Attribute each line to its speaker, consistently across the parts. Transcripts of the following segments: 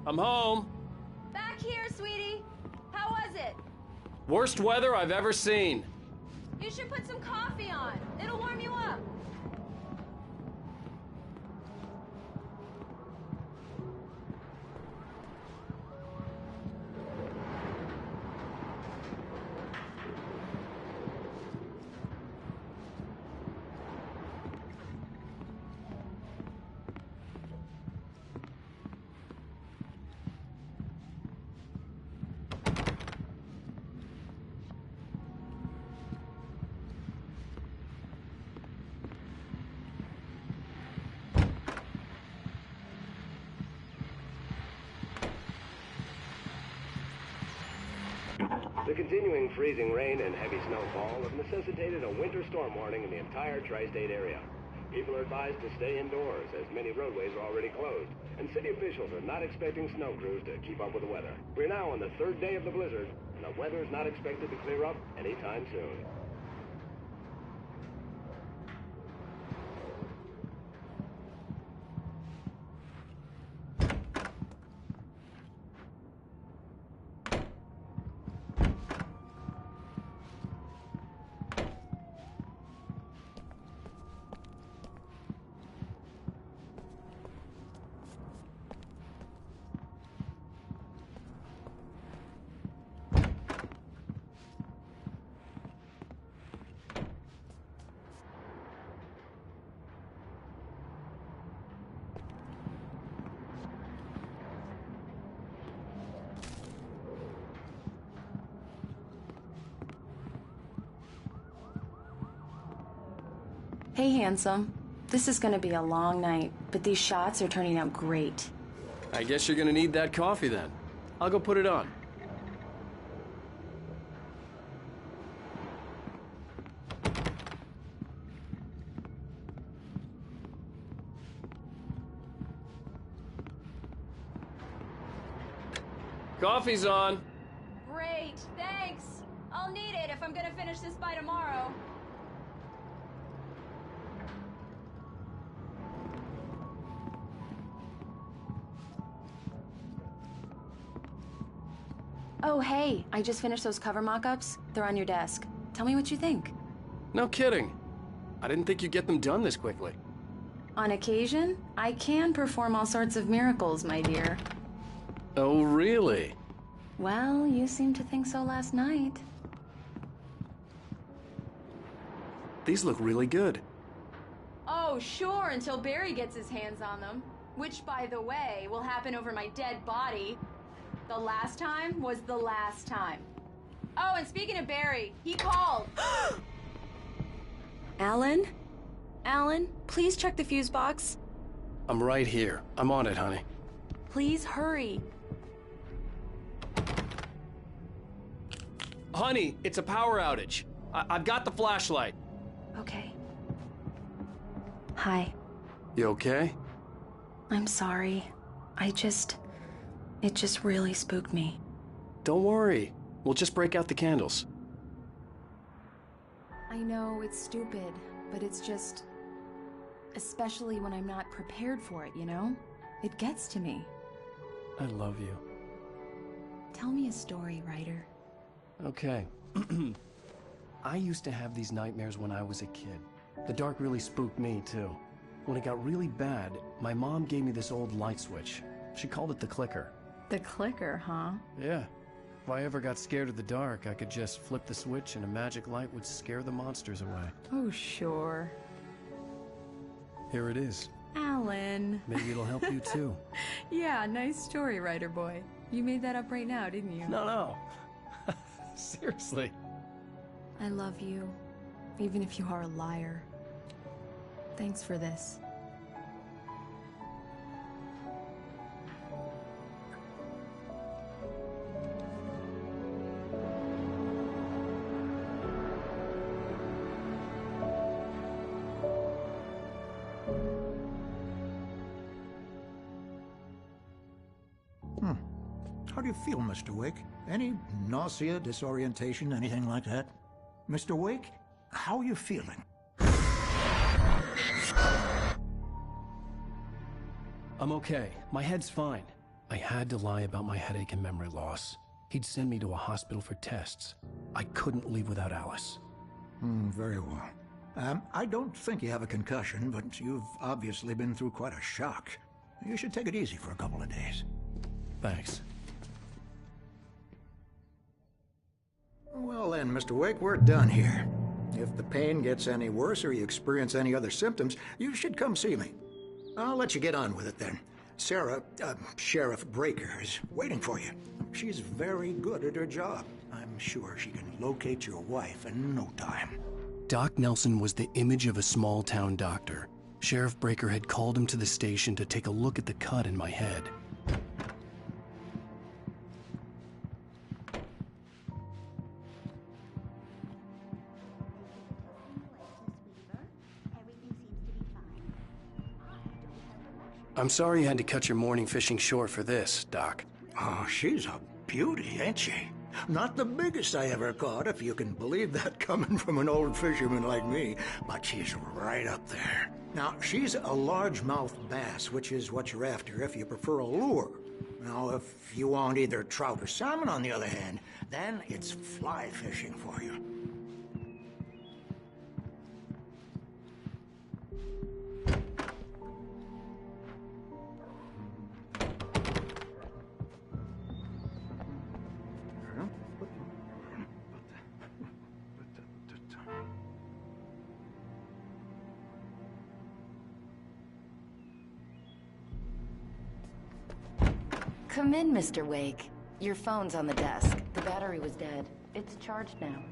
Speaker 1: I'm home.
Speaker 2: Back here, sweetie. How was it?
Speaker 1: Worst weather I've ever seen.
Speaker 2: You should put some coffee on. It'll warm you up.
Speaker 3: The continuing freezing rain and heavy snowfall have necessitated a winter storm warning in the entire tri-state area. People are advised to stay indoors as many roadways are already closed, and city officials are not expecting snow crews to keep up with the weather. We're now on the third day of the blizzard, and the weather is not expected to clear up anytime soon.
Speaker 4: Hey, handsome. This is gonna be a long night, but these shots are turning out great.
Speaker 1: I guess you're gonna need that coffee then. I'll go put it on. Coffee's on.
Speaker 2: Great, thanks. I'll need it if I'm gonna finish this by tomorrow.
Speaker 4: Oh, hey, I just finished those cover mock-ups. They're on your desk. Tell me what you think.
Speaker 1: No kidding. I didn't think you'd get them done this quickly.
Speaker 4: On occasion, I can perform all sorts of miracles, my dear.
Speaker 1: Oh, really?
Speaker 4: Well, you seemed to think so last night.
Speaker 1: These look really good.
Speaker 2: Oh, sure, until Barry gets his hands on them. Which, by the way, will happen over my dead body. The last time was the last time. Oh, and speaking of Barry, he called.
Speaker 4: Alan? Alan, please check the fuse box.
Speaker 1: I'm right here. I'm on it, honey.
Speaker 4: Please hurry.
Speaker 1: Honey, it's a power outage. I've got the flashlight.
Speaker 4: Okay. Hi.
Speaker 1: You okay?
Speaker 4: I'm sorry. It just really spooked me.
Speaker 1: Don't worry. We'll just break out the candles.
Speaker 4: I know it's stupid, but it's just... especially when I'm not prepared for it, you know? It gets to me.
Speaker 1: I love you.
Speaker 4: Tell me a story, writer.
Speaker 1: Okay. I used to have these nightmares when I was a kid. The dark really spooked me, too. When it got really bad, my mom gave me this old light switch. She called it the clicker.
Speaker 4: The clicker, huh?
Speaker 1: Yeah. If I ever got scared of the dark, I could just flip the switch and a magic light would scare the monsters away.
Speaker 4: Oh, sure.
Speaker 1: Here it is.
Speaker 4: Alan.
Speaker 1: Maybe it'll help you, too.
Speaker 4: Yeah, nice story, writer boy. You made that up right now, didn't you?
Speaker 1: No. Seriously.
Speaker 4: I love you, even if you are a liar. Thanks for this.
Speaker 5: How do you feel, Mr. Wake? Any nausea, disorientation, anything like that? Mr. Wake, how are you feeling?
Speaker 1: I'm okay. My head's fine. I had to lie about my headache and memory loss. He'd send me to a hospital for tests. I couldn't leave without Alice.
Speaker 5: Very well. I don't think you have a concussion, but you've obviously been through quite a shock. You should take it easy for a couple of days.
Speaker 1: Thanks.
Speaker 5: Well then, Mr. Wake, we're done here. If the pain gets any worse or you experience any other symptoms, you should come see me. I'll let you get on with it then. Sarah, Sheriff Breaker, is waiting for you. She's very good at her job. I'm sure she can locate your wife in no time.
Speaker 1: Doc Nelson was the image of a small-town doctor. Sheriff Breaker had called him to the station to take a look at the cut in my head. I'm sorry you had to cut your morning fishing short for this, Doc.
Speaker 5: Oh, she's a beauty, ain't she? Not the biggest I ever caught, if you can believe that coming from an old fisherman like me, but she's right up there. Now, she's a largemouth bass, which is what you're after if you prefer a lure. Now, if you want either trout or salmon, on the other hand, then it's fly fishing for you.
Speaker 6: Come in, Mr. Wake. Your phone's on the desk. The battery was dead. It's charged now.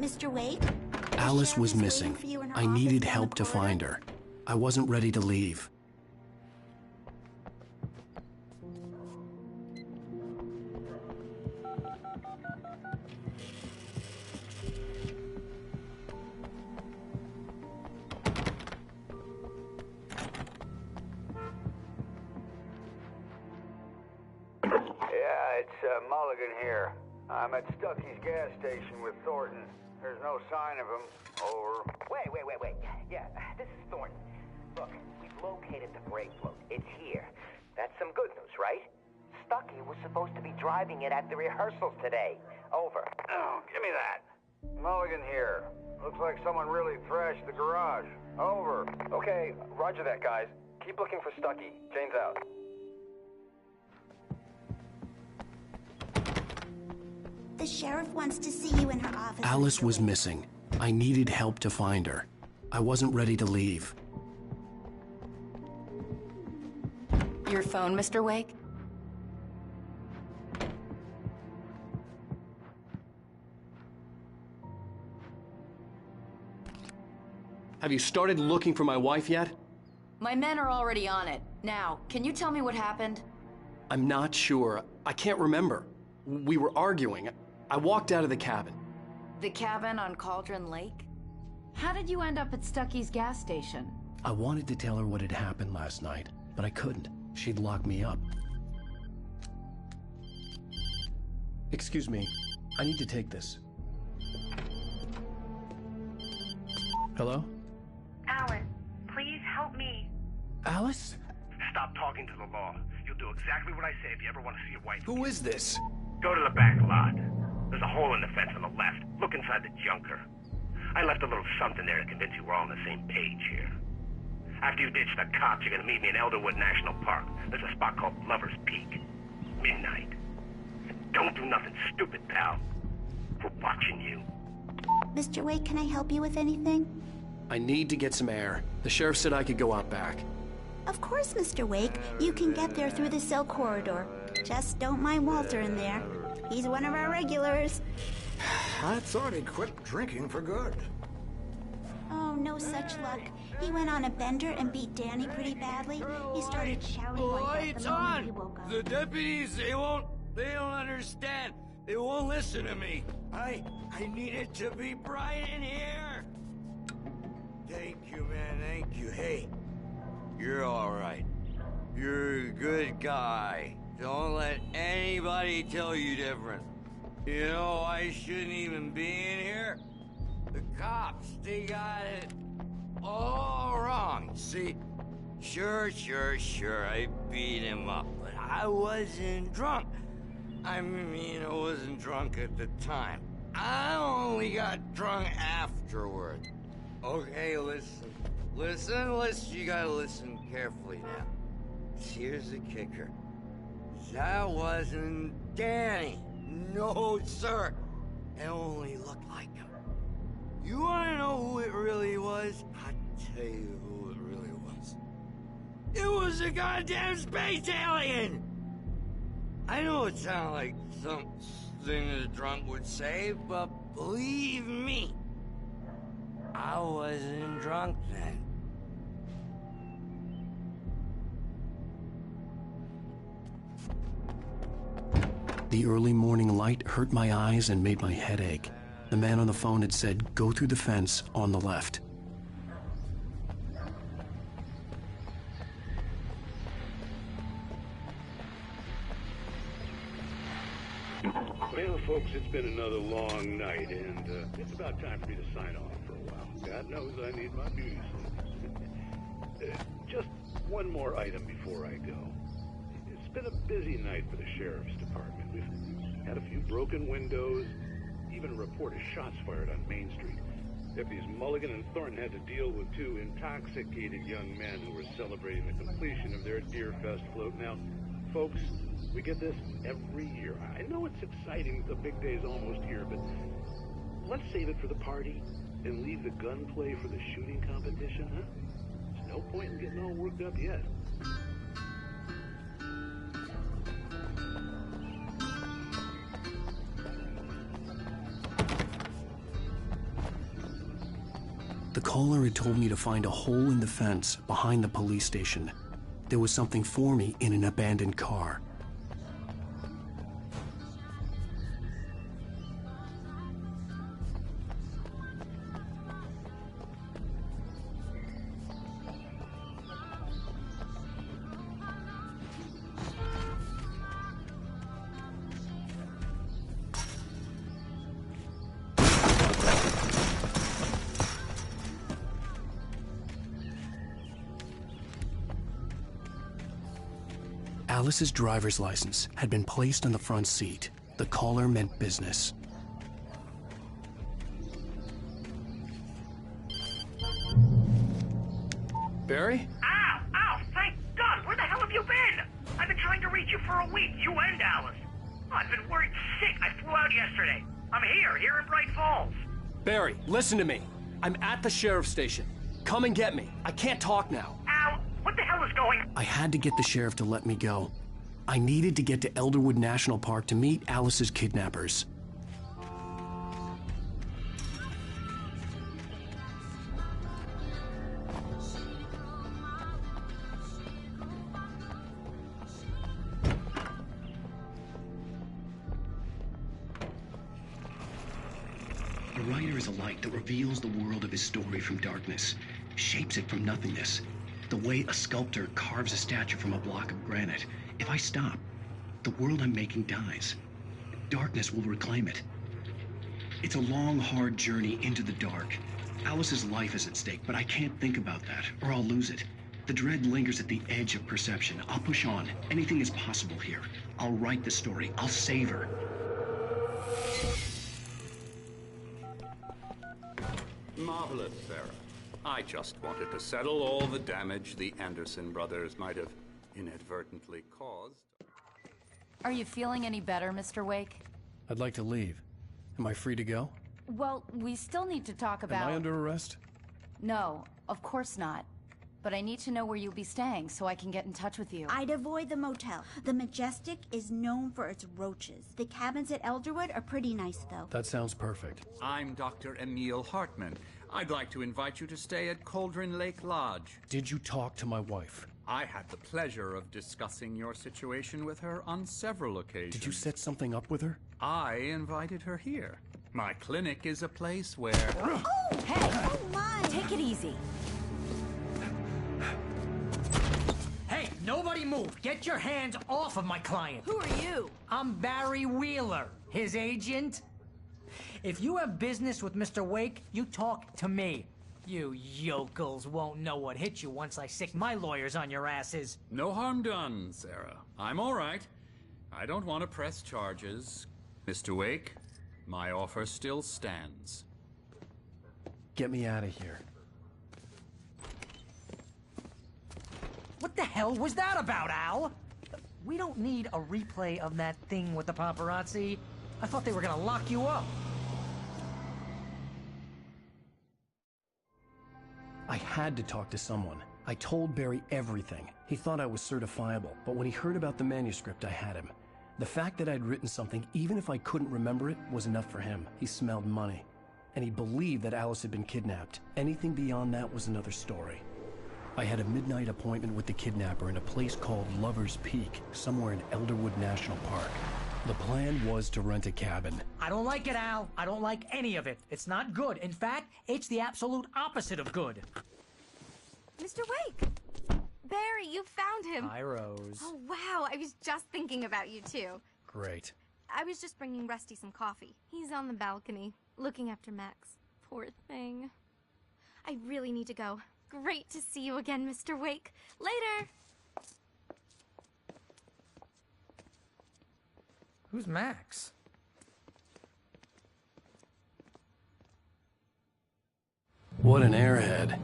Speaker 7: Mr. Wake?
Speaker 1: Alice was missing. I needed help to find her. I wasn't ready to leave.
Speaker 8: Mulligan here. I'm at Stucky's gas station with Thornton. There's no sign of him. Over.
Speaker 9: Wait. Yeah, this is Thornton. Look, we've located the brake float. It's here. That's some good news, right? Stucky was supposed to be driving it at the rehearsals today. Over.
Speaker 8: Oh, give me that. Mulligan here. Looks like someone really thrashed the garage. Over.
Speaker 10: Okay, roger that, guys. Keep looking for Stucky. Jane's out.
Speaker 7: The sheriff wants to see you in her office.
Speaker 1: Alice was missing. I needed help to find her. I wasn't ready to leave.
Speaker 6: Your phone, Mr. Wake?
Speaker 1: Have you started looking for my wife yet?
Speaker 6: My men are already on it. Now, can you tell me what happened?
Speaker 1: I'm not sure. I can't remember. We were arguing. I walked out of the cabin.
Speaker 6: The cabin on Cauldron Lake? How did you end up at Stucky's gas station?
Speaker 1: I wanted to tell her what had happened last night, but I couldn't. She'd lock me up. Excuse me. I need to take this. Hello?
Speaker 11: Alan, please help me.
Speaker 1: Alice?
Speaker 12: Stop talking to the law. You'll do exactly what I say if you ever want to see your wife.
Speaker 1: Who is this?
Speaker 12: Go to the back lot. There's a hole in the fence on the left. Look inside the junker. I left a little something there to convince you we're all on the same page here. After you ditch the cops, you're gonna meet me in Elderwood National Park. There's a spot called Lover's Peak. Midnight. Don't do nothing stupid, pal. We're watching you.
Speaker 7: Mr. Wake, can I help you with anything?
Speaker 1: I need to get some air. The sheriff said I could go out back.
Speaker 7: Of course, Mr. Wake. You can get there through the cell corridor. Just don't mind Walter in there. He's one of our regulars.
Speaker 5: I thought he'd quit drinking for good.
Speaker 7: Oh, no such luck. He went on a bender and beat Danny pretty badly. He started shouting like that the moment he woke up.
Speaker 13: The deputies, they don't understand. They won't listen to me. I need it to be bright in here. Thank you, man, thank you. Hey, you're all right. You're a good guy. Don't let anybody tell you different. You know, I shouldn't even be in here. The cops, they got it all wrong. See, sure, I beat him up, but I wasn't drunk. I mean, I wasn't drunk at the time. I only got drunk afterward. Okay, listen, you gotta listen carefully now. Here's the kicker. That wasn't Danny. No, sir. It only looked like him. You wanna know who it really was? I'll tell you who it really was. It was a goddamn space alien! I know it sounds like something a drunk would say, but believe me, I wasn't drunk then.
Speaker 1: The early morning light hurt my eyes and made my head ache. The man on the phone had said, go through the fence on the left.
Speaker 14: Well, folks, it's been another long night, and it's about time for me to sign off for a while. God knows I need my beauty sleep. Just one more item before I go. It's been a busy night for the Sheriff's Department. We've had a few broken windows, even a report of shots fired on Main Street. Deputies Mulligan and Thornton had to deal with two intoxicated young men who were celebrating the completion of their Deer Fest float. Now, folks, we get this every year. I know it's exciting, the big day's almost here, but let's save it for the party and leave the gunplay for the shooting competition, huh? There's no point in getting all worked up yet.
Speaker 1: The caller had told me to find a hole in the fence behind the police station. There was something for me in an abandoned car. Alice's driver's license had been placed on the front seat. The caller meant business. Barry?
Speaker 12: Ow! Thank God! Where the hell have you been? I've been trying to reach you for a week, you and Alice. Oh, I've been worried sick. I flew out yesterday. I'm here in Bright Falls.
Speaker 1: Barry, listen to me. I'm at the sheriff's station. Come and get me. I can't talk now.
Speaker 12: Al, what the hell is going on?
Speaker 1: I had to get the sheriff to let me go. I needed to get to Elderwood National Park to meet Alice's kidnappers. A writer is a light that reveals the world of his story from darkness, shapes it from nothingness. The way a sculptor carves a statue from a block of granite. If I stop, the world I'm making dies. Darkness will reclaim it. It's a long, hard journey into the dark. Alice's life is at stake, but I can't think about that, or I'll lose it. The dread lingers at the edge of perception. I'll push on. Anything is possible here. I'll write the story. I'll save her.
Speaker 15: Marvelous, Sarah. I just wanted to settle all the damage the Anderson brothers might have inadvertently caused.
Speaker 6: Are you feeling any better, Mr. Wake?
Speaker 1: I'd like to leave. Am I free to go?
Speaker 6: Well, we still need to talk about...
Speaker 1: Am I under arrest?
Speaker 6: No, of course not. But I need to know where you'll be staying so I can get in touch with you.
Speaker 7: I'd avoid the motel. The Majestic is known for its roaches. The cabins at Elderwood are pretty nice, though.
Speaker 1: That sounds perfect.
Speaker 15: I'm Dr. Emil Hartman. I'd like to invite you to stay at Cauldron Lake Lodge.
Speaker 1: Did you talk to my wife?
Speaker 15: I had the pleasure of discussing your situation with her on several occasions.
Speaker 1: Did you set something up with her?
Speaker 15: I invited her here. My clinic is a place where...
Speaker 6: Oh, hey! Oh, my! Take it easy.
Speaker 16: Hey, nobody move! Get your hands off of my client!
Speaker 6: Who are you?
Speaker 16: I'm Barry Wheeler, his agent. If you have business with Mr. Wake, you talk to me. You yokels won't know what hit you once I sick my lawyers on your asses.
Speaker 15: No harm done, Sarah. I'm all right. I don't want to press charges. Mr. Wake, my offer still stands.
Speaker 1: Get me out of here.
Speaker 16: What the hell was that about, Al? We don't need a replay of that thing with the paparazzi. I thought they were gonna lock you up.
Speaker 1: I had to talk to someone. I told Barry everything. He thought I was certifiable, but when he heard about the manuscript, I had him. The fact that I'd written something, even if I couldn't remember it, was enough for him. He smelled money. And he believed that Alice had been kidnapped. Anything beyond that was another story. I had a midnight appointment with the kidnapper in a place called Lover's Peak, somewhere in Elderwood National Park. The plan was to rent a cabin.
Speaker 16: I don't like it, Al. I don't like any of it. It's not good. In fact, it's the absolute opposite of good.
Speaker 17: Mr. Wake! Barry, you found him!
Speaker 1: Hi, Rose.
Speaker 17: Oh, wow. I was just thinking about you, too.
Speaker 1: Great.
Speaker 17: I was just bringing Rusty some coffee. He's on the balcony, looking after Max. Poor thing. I really need to go. Great to see you again, Mr. Wake. Later!
Speaker 16: Who's Max?
Speaker 1: What an airhead.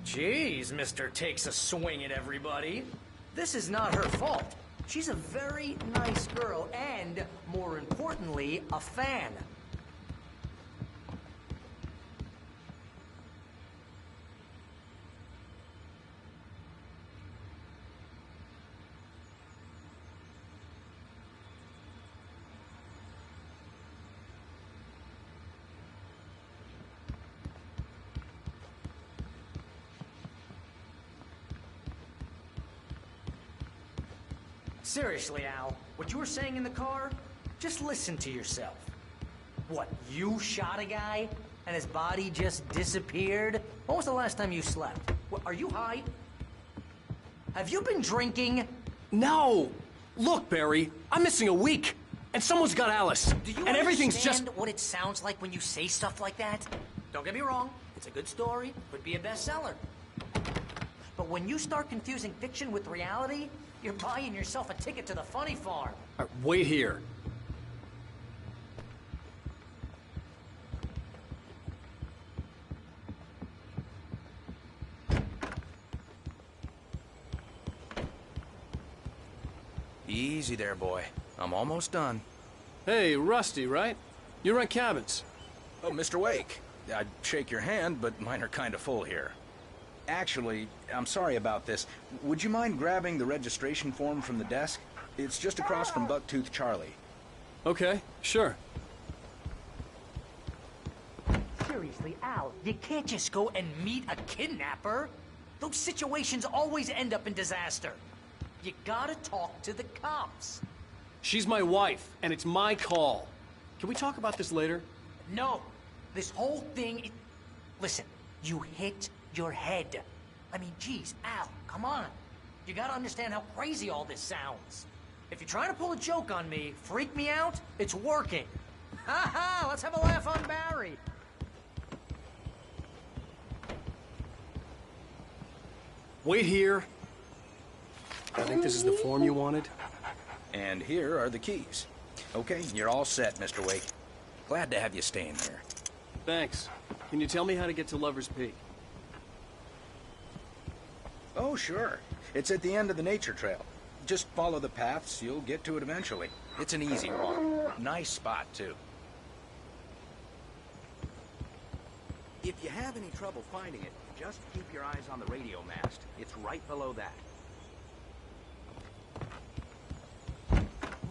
Speaker 16: Jeez, Mr. Takes a swing at everybody. This is not her fault. She's a very nice girl and, more importantly, a fan. Seriously, Al, what you were saying in the car, just listen to yourself. What, you shot a guy and his body just disappeared? When was the last time you slept? What, are you high? Have you been drinking?
Speaker 1: No! Look, Barry, I'm missing a week, and someone's got Alice.
Speaker 16: Do you
Speaker 1: and everything's
Speaker 16: understand
Speaker 1: just
Speaker 16: what it sounds like when you say stuff like that? Don't get me wrong, it's a good story, could be a bestseller. But when you start confusing fiction with reality, you're buying yourself a ticket to the funny farm.
Speaker 1: All right, wait here.
Speaker 18: Easy there, boy. I'm almost done.
Speaker 1: Hey, Rusty, right? You rent cabins.
Speaker 18: Oh, Mr. Wake. I'd shake your hand, but mine are kind of full here. Actually, I'm sorry about this. Would you mind grabbing the registration form from the desk? It's just across from Bucktooth Charlie.
Speaker 1: Okay, sure.
Speaker 16: Seriously, Al, you can't just go and meet a kidnapper. Those situations always end up in disaster. You gotta talk to the cops.
Speaker 1: She's my wife, and it's my call. Can we talk about this later?
Speaker 16: No. This whole thing... Listen, you hit your head. I mean, geez, Al, come on. You gotta understand how crazy all this sounds. If you're trying to pull a joke on me, freak me out, it's working. Ha ha, let's have a laugh on Barry.
Speaker 1: Wait here. I think this is the form you wanted.
Speaker 18: And here are the keys. Okay, you're all set, Mr. Wake. Glad to have you staying here.
Speaker 1: Thanks. Can you tell me how to get to Lover's Peak?
Speaker 18: Oh, sure. It's at the end of the nature trail. Just follow the paths, you'll get to it eventually. It's an easy walk. Nice spot, too. If you have any trouble finding it, just keep your eyes on the radio mast. It's right below that.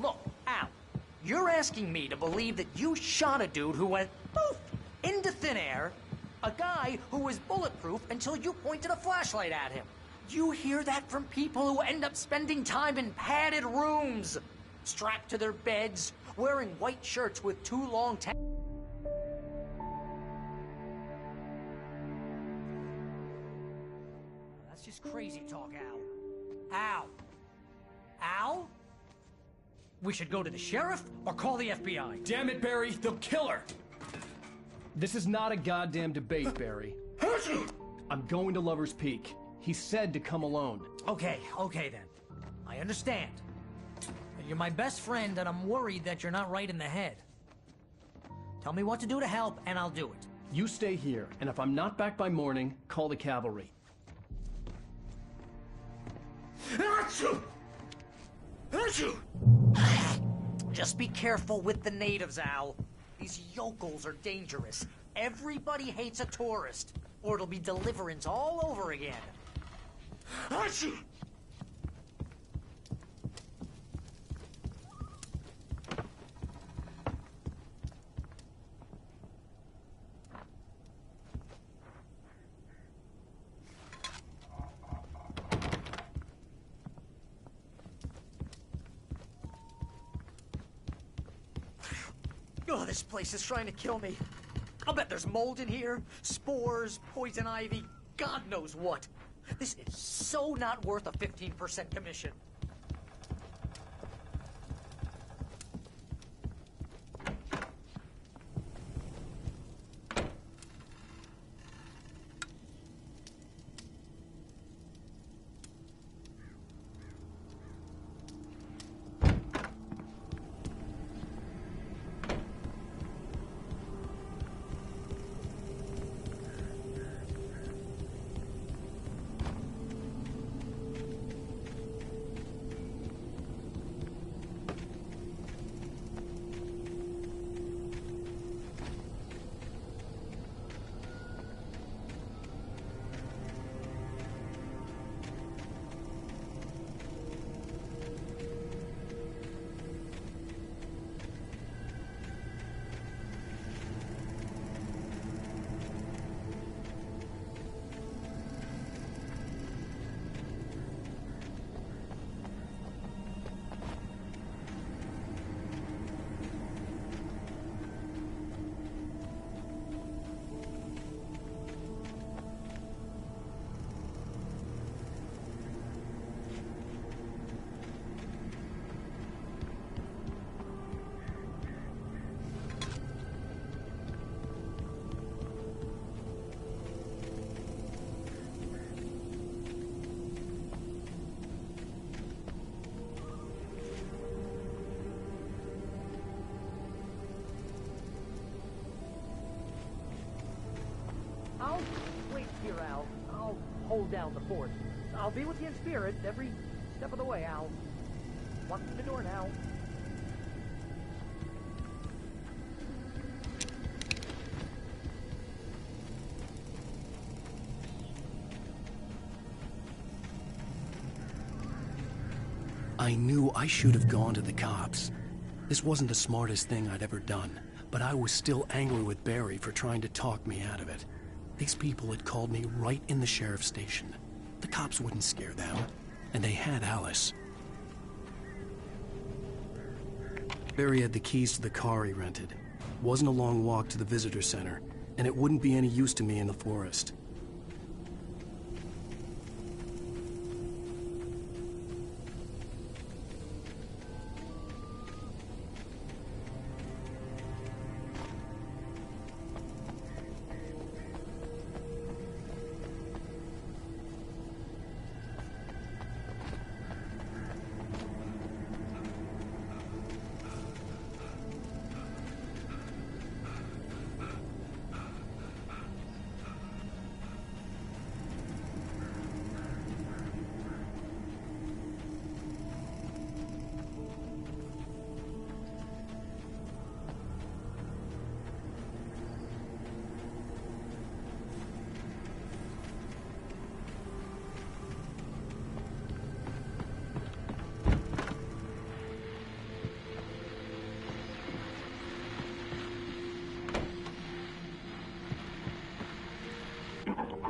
Speaker 16: Look, Al, you're asking me to believe that you shot a dude who went poof into thin air, a guy who was bulletproof until you pointed a flashlight at him. You hear that from people who end up spending time in padded rooms, strapped to their beds, wearing white shirts with too long That's just crazy talk, Al. Al? Al? We should go to the sheriff or call the FBI.
Speaker 1: Damn it, Barry, they'll kill her! This is not a goddamn debate, Barry. I'm going to Lover's Peak. He said to come alone.
Speaker 16: Okay then. I understand. You're my best friend, and I'm worried that you're not right in the head. Tell me what to do to help, and I'll do it.
Speaker 1: You stay here, and if I'm not back by morning, call the cavalry.
Speaker 16: Just be careful with the natives, Al. These yokels are dangerous. Everybody hates a tourist, or it'll be Deliverance all over again. Oh, this place is trying to kill me. I'll bet there's mold in here, spores, poison ivy, God knows what. This is so not worth a 15% commission. I'll wait here, Al. I'll hold down the fort. I'll be with you in spirit every step of the way, Al. Walk through the door now.
Speaker 1: I knew I should have gone to the cops. This wasn't the smartest thing I'd ever done, but I was still angry with Barry for trying to talk me out of it. These people had called me right in the sheriff's station. The cops wouldn't scare them, and they had Alice. Barry had the keys to the car he rented. Wasn't a long walk to the visitor center, and it wouldn't be any use to me in the forest.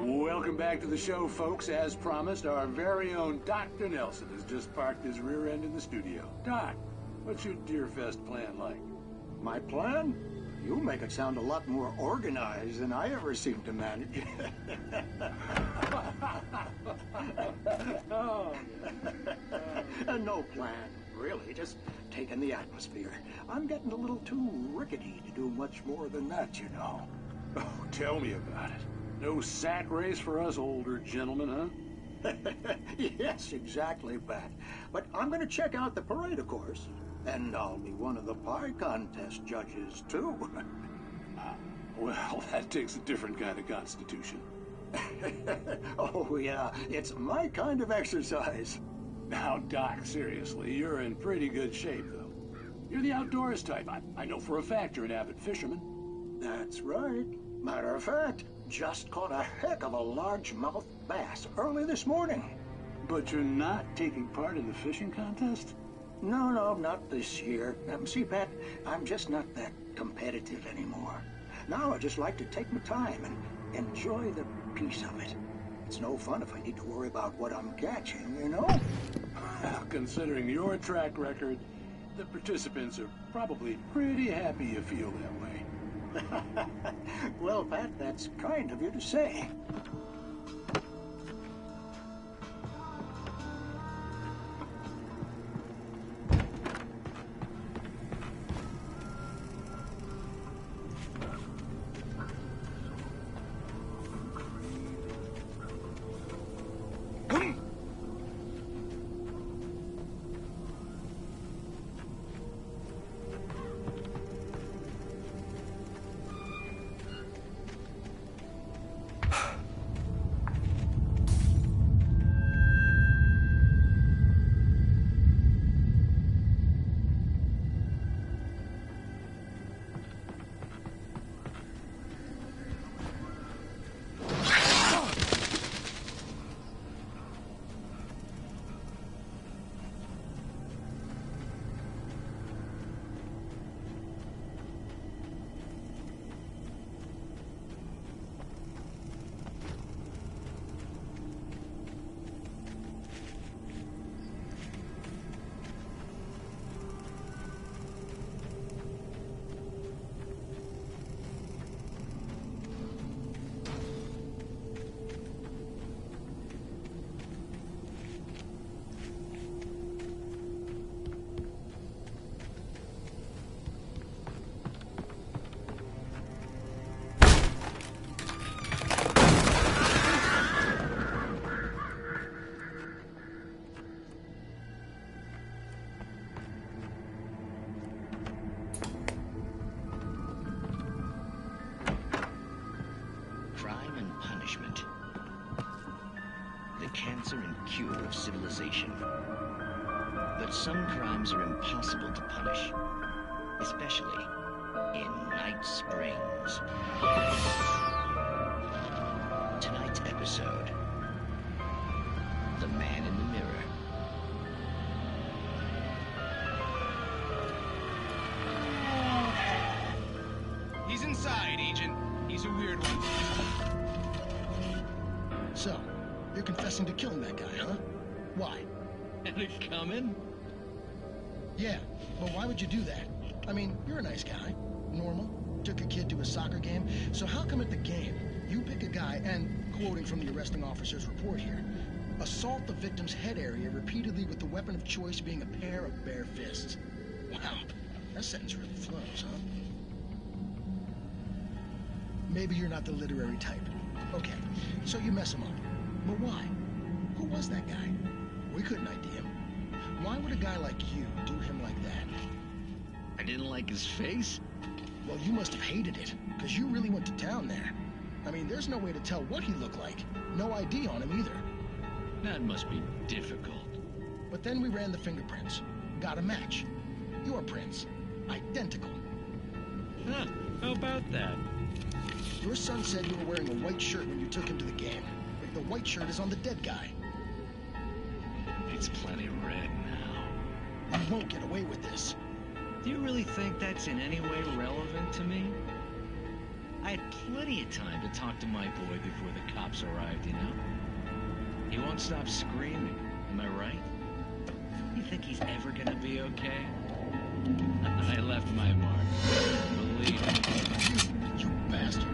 Speaker 14: Welcome back to the show, folks. As promised, our very own Dr. Nelson has just parked his rear end in the studio. Doc, what's your Deerfest plan like?
Speaker 5: My plan? You make it sound a lot more organized than I ever seem to manage. No plan, really. Just taking the atmosphere. I'm getting a little too rickety to do much more than that, you know.
Speaker 14: Oh, tell me about it. No sack race for us older gentlemen, huh?
Speaker 5: Yes, exactly, Pat. But I'm going to check out the parade, of course. And I'll be one of the pie contest judges, too.
Speaker 14: Well, that takes a different kind of constitution.
Speaker 5: Oh, yeah. It's my kind of exercise.
Speaker 14: Now, Doc, seriously, you're in pretty good shape, though. You're the outdoors type. I know for a fact you're an avid fisherman.
Speaker 5: That's right. Matter of fact, just caught a heck of a largemouth bass early this morning.
Speaker 14: But you're not taking part in the fishing contest?
Speaker 5: No, not this year. See, Pat, I'm just not that competitive anymore. Now I just like to take my time and enjoy the peace of it. It's no fun if I need to worry about what I'm catching, you know?
Speaker 14: Well, considering your track record, the participants are probably pretty happy you feel that way.
Speaker 5: Well, Pat, that's kind of you to say.
Speaker 19: Cancer and cure of civilization. But some crimes are impossible to punish, especially in Night Springs. Tonight's episode, The Man in the Mirror.
Speaker 20: He's inside, Agent. He's a weird one.
Speaker 21: So, you're confessing to killing that guy, huh? Why?
Speaker 20: Had it coming?
Speaker 21: Yeah, but why would you do that? I mean, you're a nice guy. Normal. Took a kid to a soccer game. So how come at the game, you pick a guy and, quoting from the arresting officer's report here, assault the victim's head area repeatedly with the weapon of choice being a pair of bare fists? Wow, that sentence really flows, huh? Maybe you're not the literary type. Okay, so you mess him up. But why? Who was that guy? We couldn't ID him. Why would a guy like you do him like that?
Speaker 20: I didn't like his face?
Speaker 21: Well, you must have hated it, because you really went to town there. I mean, there's no way to tell what he looked like. No ID on him either.
Speaker 20: That must be difficult.
Speaker 21: But then we ran the fingerprints. Got a match. Your prints. Identical.
Speaker 20: Huh, how about that?
Speaker 21: Your son said you were wearing a white shirt when you took him to the game. The white shirt is on the dead guy.
Speaker 20: It's plenty red now.
Speaker 21: You won't get away with this.
Speaker 20: Do you really think that's in any way relevant to me? I had plenty of time to talk to my boy before the cops arrived, you know? He won't stop screaming, am I right? You think he's ever gonna be okay? I left my mark. Believe me.
Speaker 21: You bastard.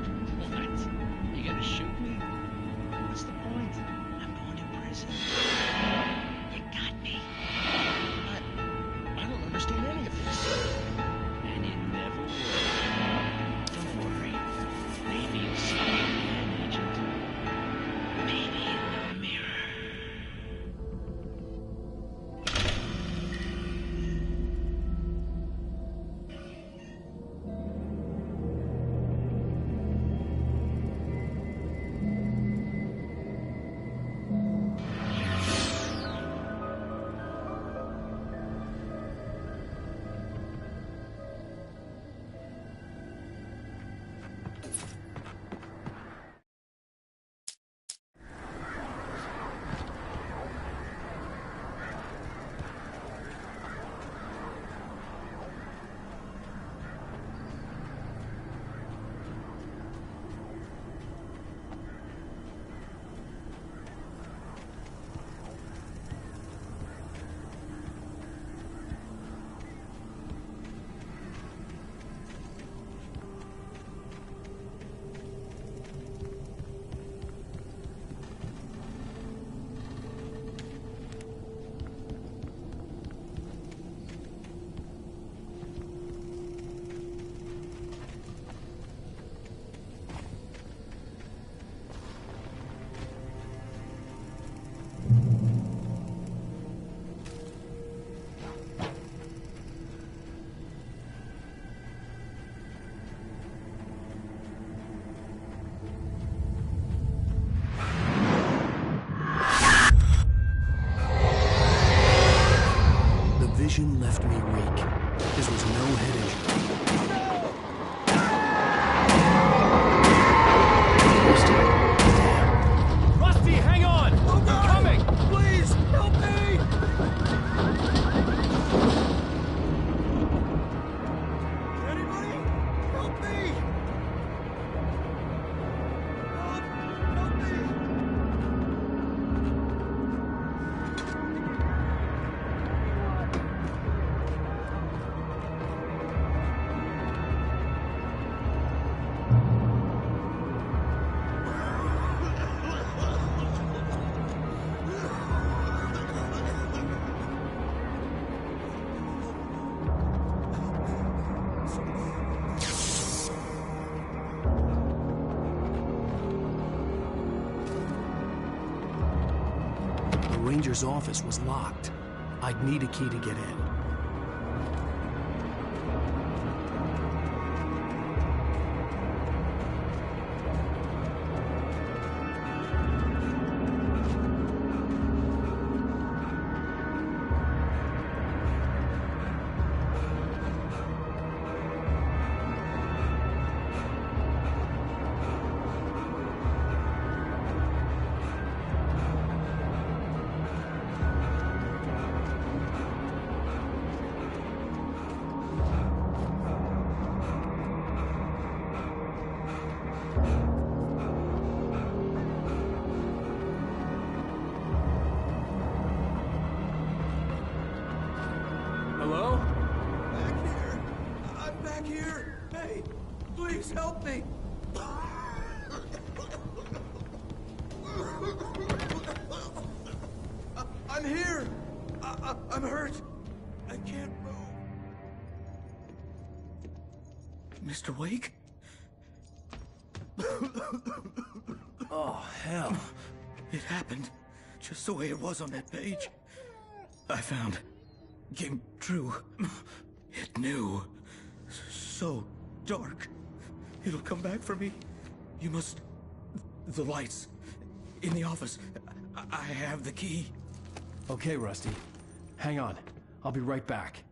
Speaker 20: What? You gonna shoot me? What's the point? I'm going to prison. You got me.
Speaker 21: I don't understand anything.
Speaker 1: vision left me weak. This was no head injury.
Speaker 13: Rusty, hang on! We're coming! Please, help me! Anybody? Help me! Help me!
Speaker 1: The ranger's office was locked. I'd need a key to get in.
Speaker 13: Hello? Back here. I'm back here. Hey, please help me. I'm here. I'm hurt. I can't move. Mr. Wake?
Speaker 1: Oh, hell.
Speaker 13: It happened just the way it was on that page. I found came true. It knew. So dark. It'll come back for me. You must... The lights. In the office. I have the key.
Speaker 1: Okay, Rusty. Hang on. I'll be right back.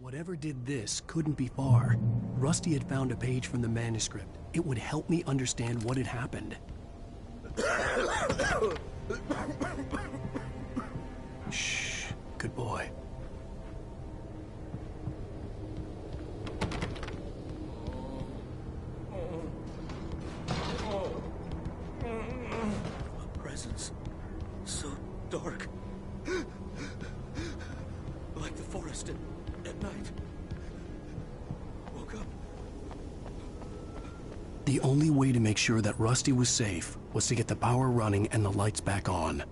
Speaker 1: Whatever did this couldn't be far. Rusty had found a page from the manuscript. It would help me understand what had happened. Shh. Good boy.
Speaker 13: A presence. So dark. Like the forest at night. Woke up.
Speaker 1: The only way to make sure that Rusty was safe was to get the power running and the lights back on.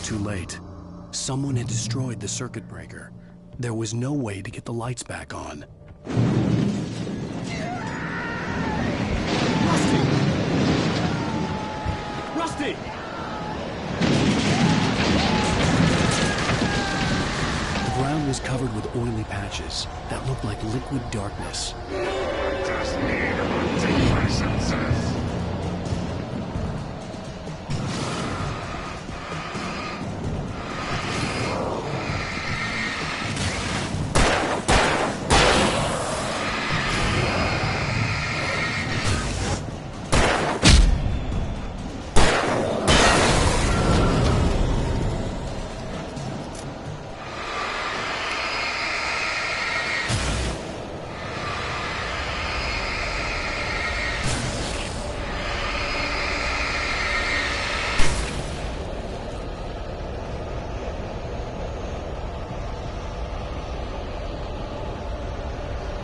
Speaker 1: Too late. Someone had destroyed the circuit breaker. There was no way to get the lights back on.
Speaker 13: Rusty!
Speaker 1: The ground was covered with oily patches that looked like liquid darkness.
Speaker 12: Just need antiquiescences.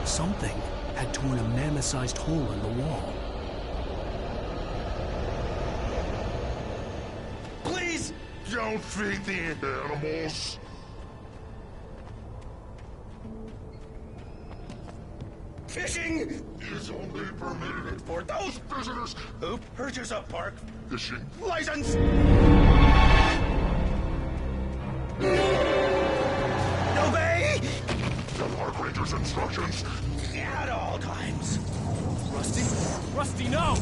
Speaker 1: Something had torn a mammoth-sized hole in the wall.
Speaker 3: Don't feed the animals.
Speaker 18: Fishing
Speaker 3: Is only permitted
Speaker 18: for those
Speaker 3: visitors
Speaker 18: who purchase a park
Speaker 3: fishing
Speaker 18: license. Obey
Speaker 3: the park ranger's instructions
Speaker 18: at all times.
Speaker 1: Rusty? Rusty, no!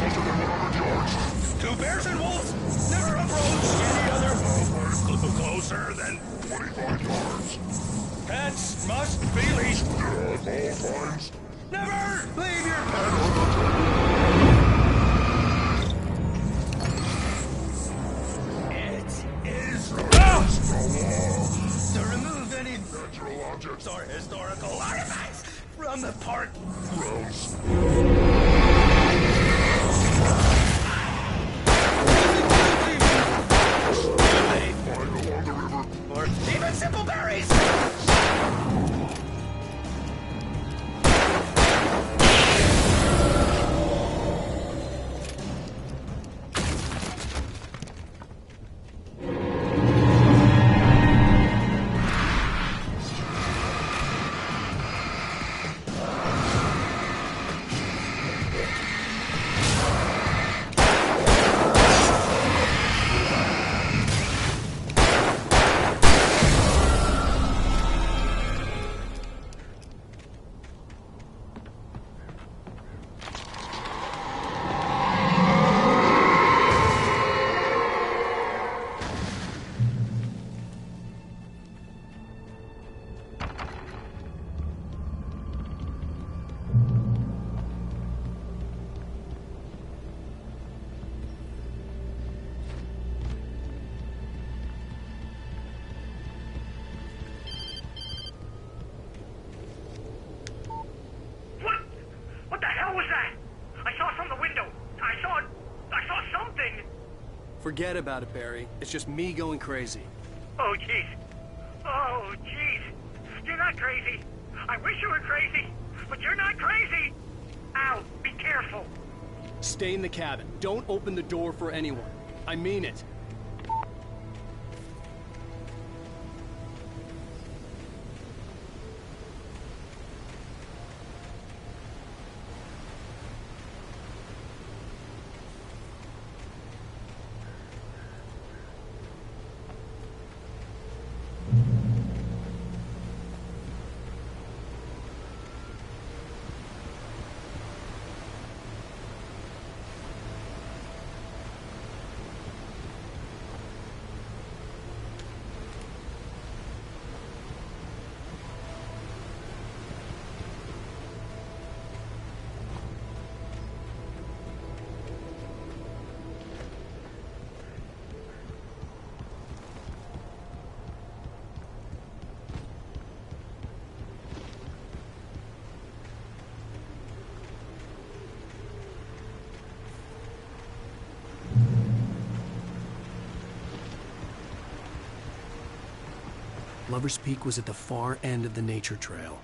Speaker 3: closer than 100 yards.
Speaker 18: Two bears and wolves never approach any other closer than
Speaker 3: 25 yards.
Speaker 18: pets must be leashed.
Speaker 3: At all times.
Speaker 18: Never leave your pet. It is
Speaker 3: the law.
Speaker 18: To remove any
Speaker 3: Natural objects
Speaker 18: or historical artifacts from the park
Speaker 3: grounds. Find along the river.
Speaker 18: Or even simple berries.
Speaker 12: What the hell was that? I saw from the window. I saw something.
Speaker 1: Forget about it, Barry. It's just me going crazy.
Speaker 12: Oh, jeez. Oh, jeez. You're not crazy. I wish you were crazy, but you're not crazy. Ow, be careful.
Speaker 1: Stay in the cabin. Don't open the door for anyone. I mean it. Lover's Peak was at the far end of the nature trail.